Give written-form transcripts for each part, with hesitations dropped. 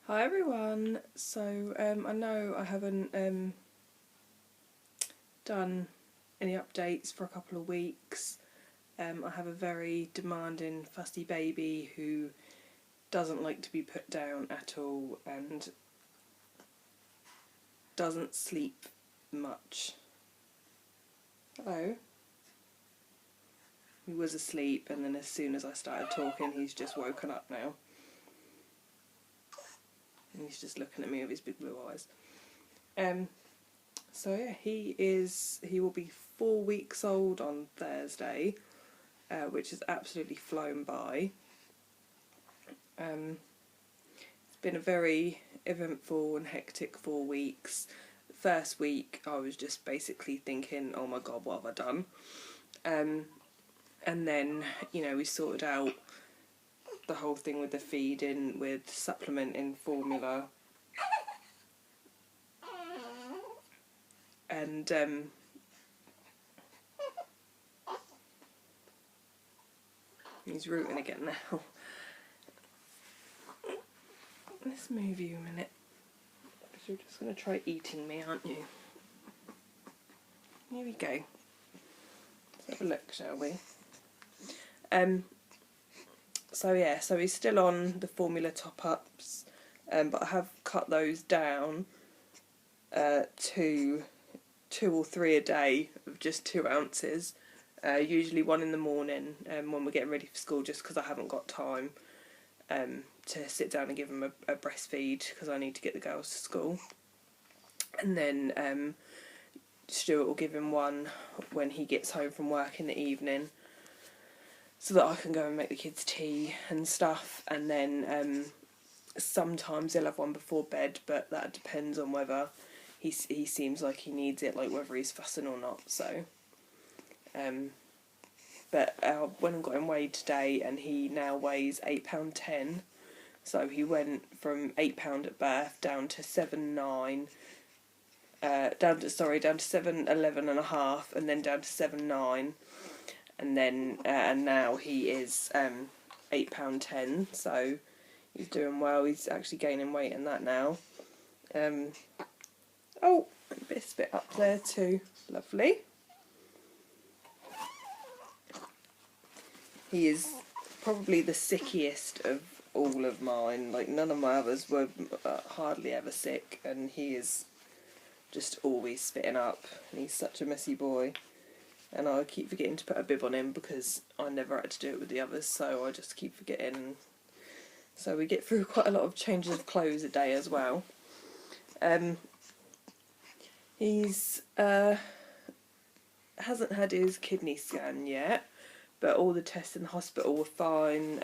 Hi everyone. So I know I haven't done any updates for a couple of weeks. I have a very demanding, fussy baby who doesn't like to be put down at all and doesn't sleep much. Hello. He was asleep, and then as soon as I started talking, he's just woken up now. And he's just looking at me with his big blue eyes. So yeah, he will be 4 weeks old on Thursday, which has absolutely flown by. It's been a very eventful and hectic 4 weeks. The first week I was just basically thinking, oh my god, what have I done? And then, we sorted out the whole thing with the feeding, with supplementing formula. And he's rooting again now. Let's move you a minute. Because you're just going to try eating me, aren't you? Here we go. Let's have a look, shall we? So he's still on the formula top-ups, but I have cut those down to 2 or 3 a day of just 2 ounces. Usually one in the morning when we're getting ready for school, just because I haven't got time to sit down and give him a breastfeed, because I need to get the girls to school. And then Stuart will give him one when he gets home from work in the evening, so that I can go and make the kids tea and stuff. And then sometimes he'll have one before bed, but that depends on whether he seems like he needs it, like whether he's fussing or not. So but when I got him weighed today, and he now weighs £8.10, so he went from £8 at birth down to 7.9, down to 7.11 and a half, and then down to 7.9, and then and now he is £8.10, so he's doing well. He's actually gaining weight in that now. Oh, a bit of spit up there too. Lovely. He is probably the sickiest of all of mine. Like, none of my others were hardly ever sick, and he is just always spitting up. And he's such a messy boy. And I keep forgetting to put a bib on him because I never had to do it with the others, so I just keep forgetting. So we get through quite a lot of changes of clothes a day as well. He's hasn't had his kidney scan yet, but all the tests in the hospital were fine.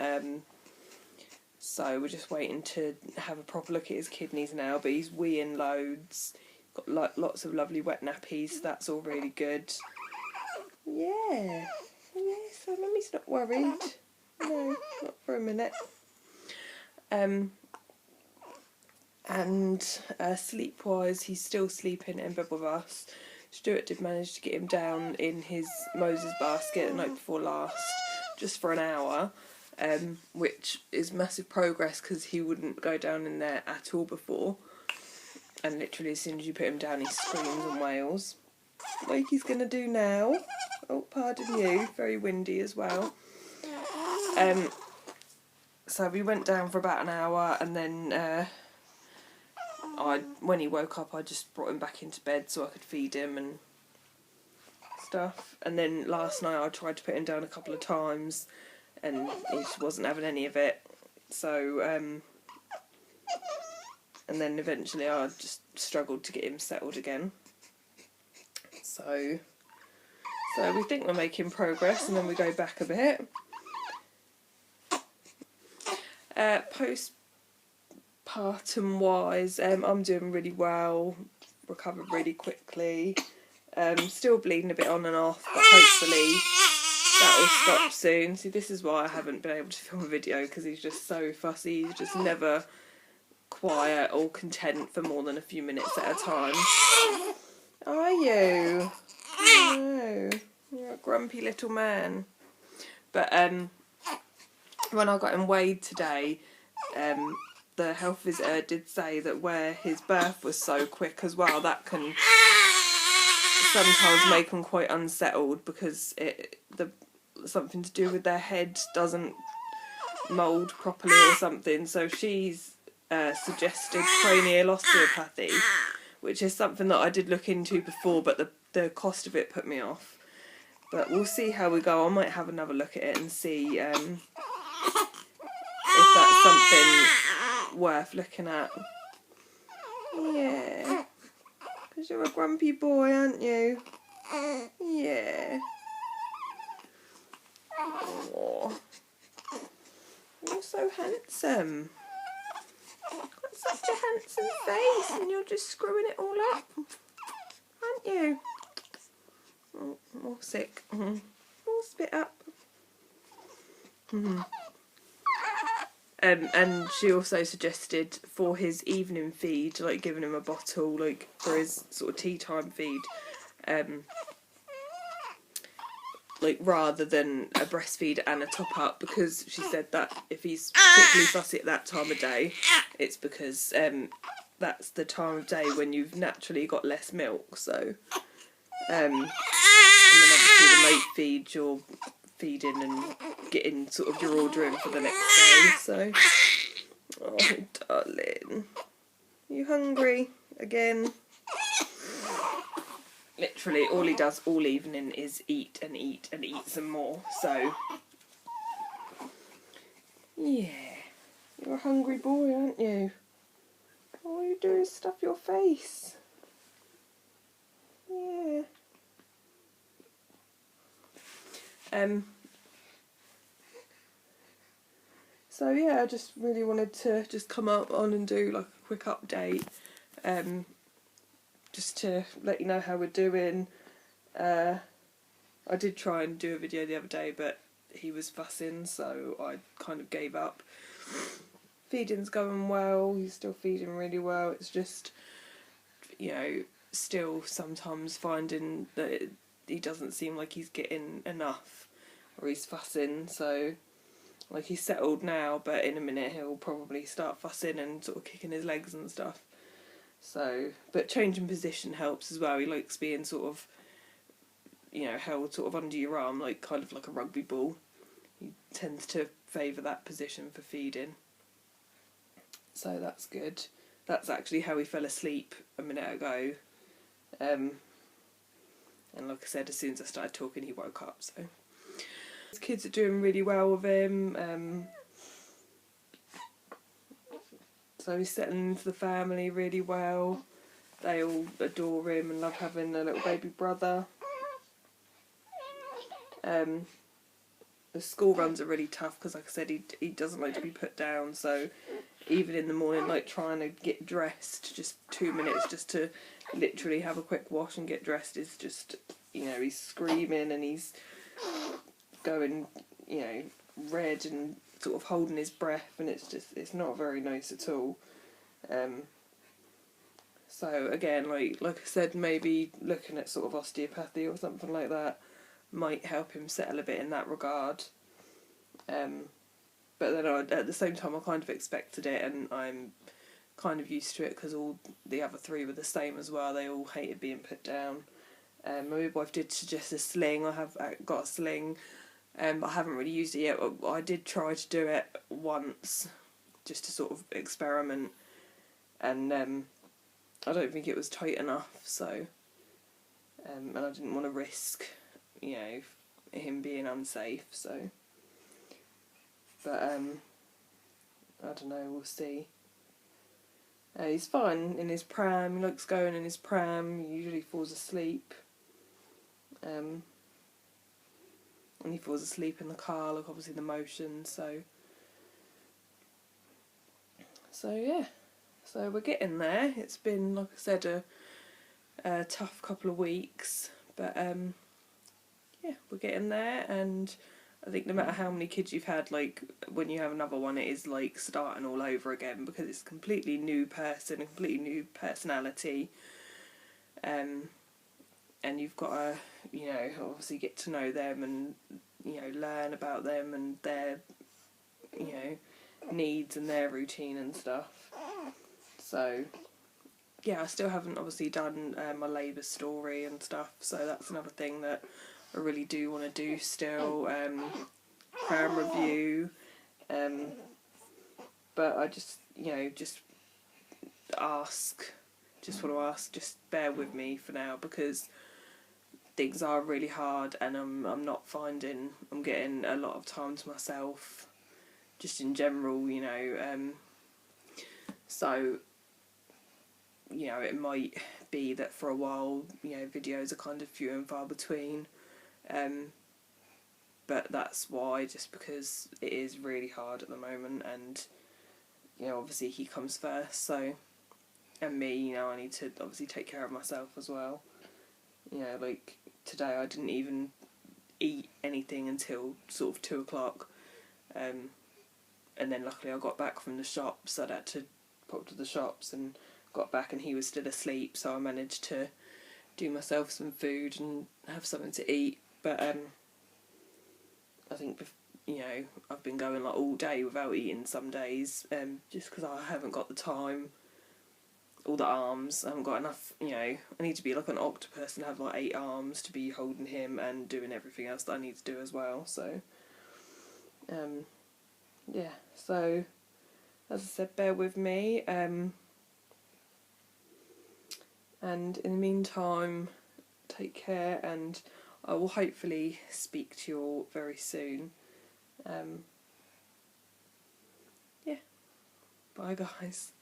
So we're just waiting to have a proper look at his kidneys now. But he's weeing loads, got lots of lovely wet nappies, so that's all really good. Yeah, so Mummy's not worried. No, not for a minute. And sleep-wise, he's still sleeping in bed with us. Stuart did manage to get him down in his Moses basket the night before last, just for an hour, which is massive progress, because he wouldn't go down in there at all before. And literally as soon as you put him down, he screams and wails, like he's going to do now. Oh, pardon you, very windy as well. So we went down for about an hour, and then when he woke up, I just brought him back into bed so I could feed him and stuff. And then last night I tried to put him down a couple of times, and he just wasn't having any of it. So and then eventually I just struggled to get him settled again. So we think we're making progress, and then we go back a bit. Postpartum wise, I'm doing really well, recovered really quickly. Still bleeding a bit on and off, but hopefully that will stop soon. See, this is why I haven't been able to film a video, because he's just so fussy. He's just never quiet or content for more than a few minutes at a time. Are you? No, you're a grumpy little man. But when I got him weighed today, the health visitor did say that where his birth was so quick as well, that can sometimes make them quite unsettled, because something to do with their head doesn't mould properly or something. So she's suggested cranial osteopathy, which is something that I did look into before, but the cost of it put me off. But we'll see how we go. I might have another look at it and see if that's something worth looking at. Yeah, because you're a grumpy boy, aren't you? Yeah. Oh, you're so handsome. Got such a handsome face, and you're just screwing it all up, aren't you? Oh, more sick. All spit up. And she also suggested for his evening feed, like giving him a bottle, like for his sort of tea time feed, like rather than a breastfeed and a top up, because she said that if he's particularly fussy at that time of day, it's because that's the time of day when you've naturally got less milk. So, and then obviously the late feed, you're feeding and getting sort of your order in for the next day. So, oh darling, you hungry again? Literally all he does all evening is eat and eat and eat some more. So yeah, you're a hungry boy, aren't you? All you do is stuff your face. Yeah. So yeah, I just really wanted to just come up on and do like a quick update, just to let you know how we're doing. I did try and do a video the other day, but he was fussing, so I kind of gave up. Feeding's going well, he's still feeding really well. It's just, you know, still sometimes finding that he doesn't seem like he's getting enough, or he's fussing. So like, he's settled now, but in a minute he'll probably start fussing and sort of kicking his legs and stuff. So, but changing position helps as well. He likes being sort of, you know, held sort of under your arm, like kind of like a rugby ball. He tends to favour that position for feeding. So that's good. That's actually how he fell asleep a minute ago. And like I said, as soon as I started talking, he woke up. So his kids are doing really well with him. So he's settling into the family really well. They all adore him and love having a little baby brother. The school runs are really tough because, like I said, he doesn't like to be put down. So even in the morning, like trying to get dressed, just 2 minutes just to literally have a quick wash and get dressed is just, you know, he's screaming and he's going, you know, red and sort of holding his breath, and it's not very nice at all. So again, like I said, maybe looking at sort of osteopathy or something like that might help him settle a bit in that regard. But then at the same time, I kind of expected it, and I'm kind of used to it because all the other three were the same as well. They all hated being put down. My midwife did suggest a sling. I have got a sling. I haven't really used it yet. I did try to do it once, just to sort of experiment, and I don't think it was tight enough. So, and I didn't want to risk, you know, him being unsafe. So, but I don't know. We'll see. He's fine in his pram. He likes going in his pram. He usually falls asleep. And he falls asleep in the car, like obviously the motion, so yeah. So we're getting there. It's been, like I said, a tough couple of weeks, but yeah, we're getting there, and I think no matter how many kids you've had, like, when you have another one, it is like starting all over again, because it's a completely new person, a completely new personality, and you've got to, you know, obviously get to know them and, you know, learn about them and their, you know, needs and their routine and stuff. So yeah, I still haven't obviously done my labour story and stuff, so that's another thing that I really do want to do still. Pram review, but I just, just want to ask, just bear with me for now, because things are really hard, and I'm not finding I'm getting a lot of time to myself, just in general, so it might be that for a while, videos are kind of few and far between, but that's why, just because it is really hard at the moment, and obviously he comes first, so, and me, I need to obviously take care of myself as well. Like today I didn't even eat anything until sort of 2 o'clock, and then luckily I got back from the shops. I'd had to pop to the shops and got back, and he was still asleep, so I managed to do myself some food and have something to eat. But I think I've been going like all day without eating some days, just because I haven't got the time, all the arms. I haven't got enough. I need to be like an octopus and have like 8 arms to be holding him and doing everything else that I need to do as well. So yeah, so as I said, bear with me, and in the meantime, take care, and I will hopefully speak to you all very soon. Yeah, bye guys.